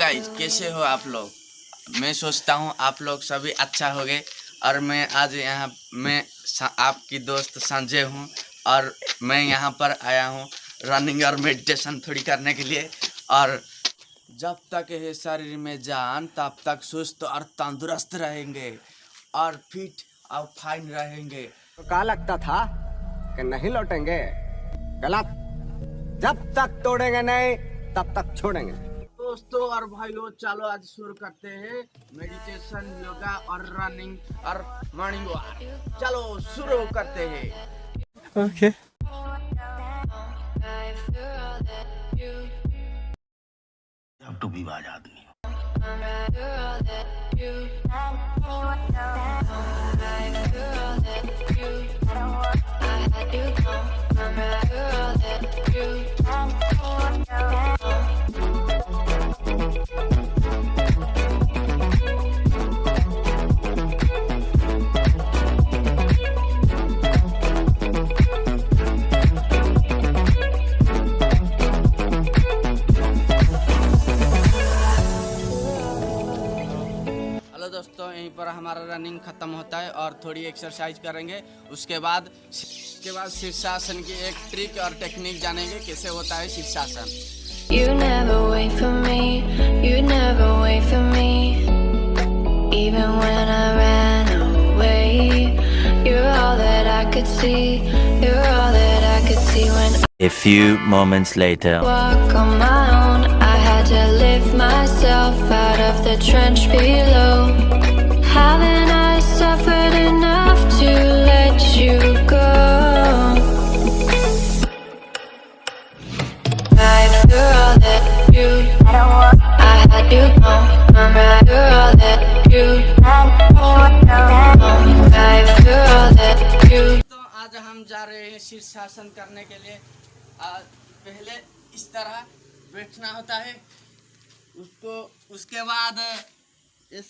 Guys, कैसे हो आप लोग। मैं सोचता हूँ आप लोग सभी अच्छा होगे। और मैं आज यहाँ आपकी दोस्त संजय हूँ और मैं यहाँ पर आया हूँ रनिंग और मेडिटेशन थोड़ी करने के लिए। और जब तक है शरीर में जान तब तक सुस्त और तंदुरुस्त रहेंगे और फिट और फाइन रहेंगे। तो क्या लगता था कि नहीं लौटेंगे? गलत। जब तक तोड़ेंगे नहीं तब तक छोड़ेंगे। दोस्तों और भाइयों, चलो आज शुरू करते हैं मेडिटेशन, योगा और रनिंग और मॉर्निंग वॉक। चलो शुरू करते हैं। Okay. अब तो विवाद आदमी दोस्तों, यहीं पर हमारा रनिंग खत्म होता है और थोड़ी एक्सरसाइज करेंगे। उसके बाद शीर्षासन की एक ट्रिक और टेक्निक जानेंगे कैसे होता है शीर्षासन। You never wait for me, you never wait for me. Even when I ran away, you're all that I could see, you're all that I could see when A few moments later. I walk on my own. I had to lift myself out of the trench below. Haven't I suffered enough to let you go? Right through all that you, I had you gone. I'm right through all that you, right through all that you. तो आज हम जा रहे हैं शीर्षासन करने के लिए। पहले इस तरह बैठना होता है, उसके बाद इस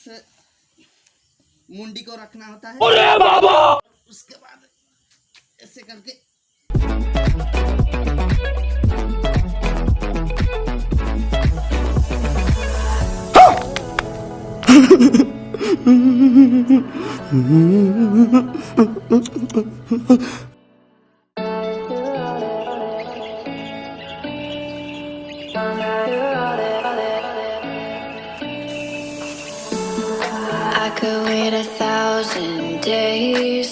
मुंडी को रखना होता है। अरे बाबा! उसके बाद ऐसे करके I could wait 1,000 days